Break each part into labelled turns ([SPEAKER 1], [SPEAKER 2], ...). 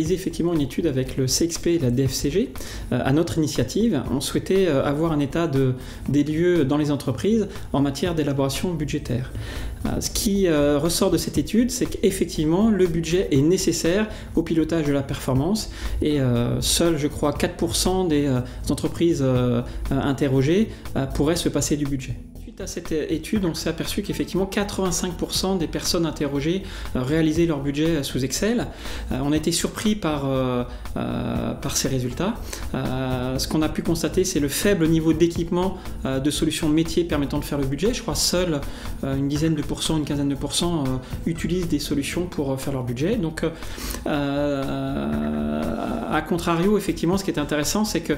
[SPEAKER 1] réalisé effectivement une étude avec le CXP et la DFCG à notre initiative. On souhaitait avoir un état des lieux dans les entreprises en matière d'élaboration budgétaire. Ce qui ressort de cette étude, c'est qu'effectivement le budget est nécessaire au pilotage de la performance et seuls, je crois, 4% des entreprises interrogées pourraient se passer du budget. Suite à cette étude, on s'est aperçu qu'effectivement 85% des personnes interrogées réalisaient leur budget sous Excel. On a été surpris par ces résultats. Ce qu'on a pu constater, c'est le faible niveau d'équipement de solutions métiers permettant de faire le budget. Je crois seule une dizaine de pourcents, une quinzaine de pourcents utilisent des solutions pour faire leur budget. Donc, à contrario, effectivement, ce qui est intéressant, c'est que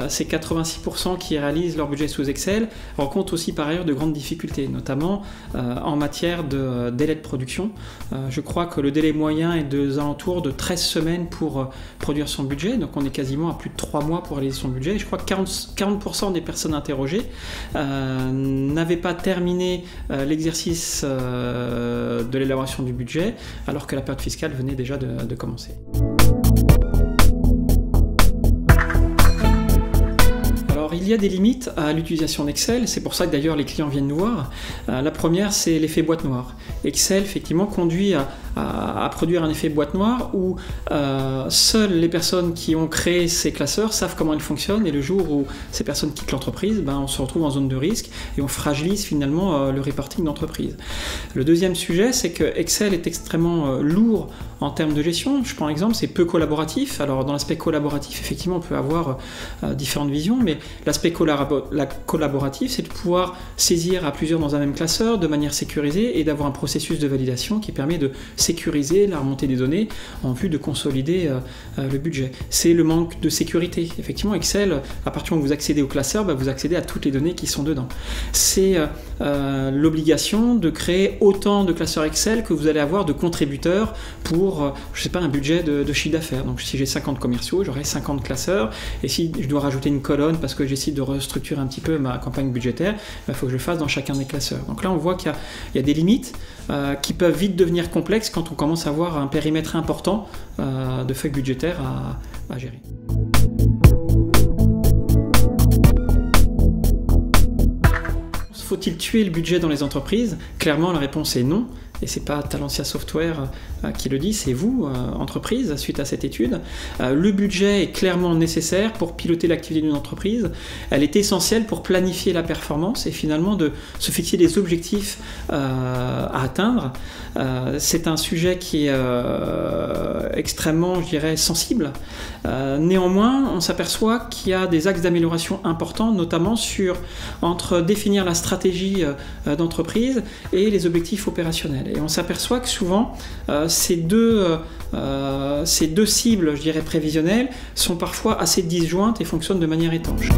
[SPEAKER 1] ces 86% qui réalisent leur budget sous Excel rencontrent aussi par ailleurs de grandes difficultés, notamment en matière de délai de production. Je crois que le délai moyen est aux alentours de 13 semaines pour produire son budget, donc on est quasiment à plus de 3 mois pour réaliser son budget. Et je crois que 40% des personnes interrogées n'avaient pas terminé l'exercice de l'élaboration du budget, alors que la période fiscale venait déjà de commencer. Il y a des limites à l'utilisation d'Excel, c'est pour ça que d'ailleurs les clients viennent nous voir. La première, c'est l'effet boîte noire. Excel, effectivement, conduit à produire un effet boîte noire où seules les personnes qui ont créé ces classeurs savent comment ils fonctionnent, et le jour où ces personnes quittent l'entreprise, on se retrouve en zone de risque et on fragilise finalement le reporting d'entreprise. Le deuxième sujet, c'est que Excel est extrêmement lourd en termes de gestion. Je prends un exemple, c'est peu collaboratif. Alors dans l'aspect collaboratif, effectivement, on peut avoir différentes visions, mais l'aspect collaboratif, c'est de pouvoir saisir à plusieurs dans un même classeur de manière sécurisée et d'avoir un processus de validation qui permet de sécuriser la remontée des données en vue de consolider le budget. C'est le manque de sécurité. Effectivement, Excel, à partir du moment où vous accédez au classeur, vous accédez à toutes les données qui sont dedans. C'est l'obligation de créer autant de classeurs Excel que vous allez avoir de contributeurs pour, je sais pas, un budget de chiffre d'affaires. Donc si j'ai 50 commerciaux, j'aurai 50 classeurs, et si je dois rajouter une colonne parce que j'essaie de restructurer un petit peu ma campagne budgétaire, il faut que je le fasse dans chacun des classeurs. Donc là, on voit qu'il y a des limites qui peuvent vite devenir complexes quand on commence à avoir un périmètre important de feuilles budgétaires à gérer. Faut-il tuer le budget dans les entreprises? Clairement, la réponse est non. Et c'est pas Talentia Software qui le dit, c'est vous, entreprise, suite à cette étude. Le budget est clairement nécessaire pour piloter l'activité d'une entreprise. Elle est essentielle pour planifier la performance et finalement de se fixer des objectifs à atteindre. C'est un sujet qui est extrêmement, je dirais, sensible. Néanmoins, on s'aperçoit qu'il y a des axes d'amélioration importants, notamment entre définir la stratégie d'entreprise et les objectifs opérationnels. Et on s'aperçoit que souvent, ces deux cibles, je dirais, prévisionnelles, sont parfois assez disjointes et fonctionnent de manière étanche.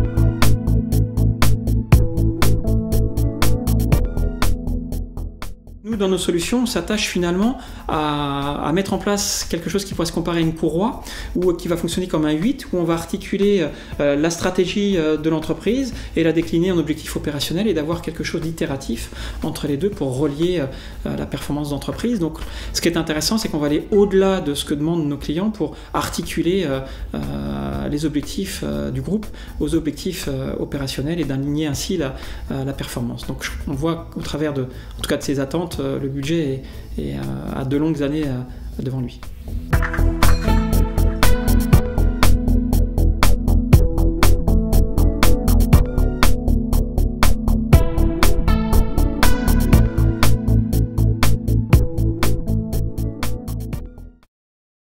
[SPEAKER 1] Nous, dans nos solutions, on s'attache finalement à mettre en place quelque chose qui pourrait se comparer à une courroie ou qui va fonctionner comme un 8, où on va articuler la stratégie de l'entreprise et la décliner en objectifs opérationnels et d'avoir quelque chose d'itératif entre les deux pour relier la performance d'entreprise. Donc, ce qui est intéressant, c'est qu'on va aller au-delà de ce que demandent nos clients pour articuler les objectifs du groupe aux objectifs opérationnels et d'aligner ainsi la performance. Donc, on voit au travers en tout cas de ces attentes, le budget a de longues années devant lui.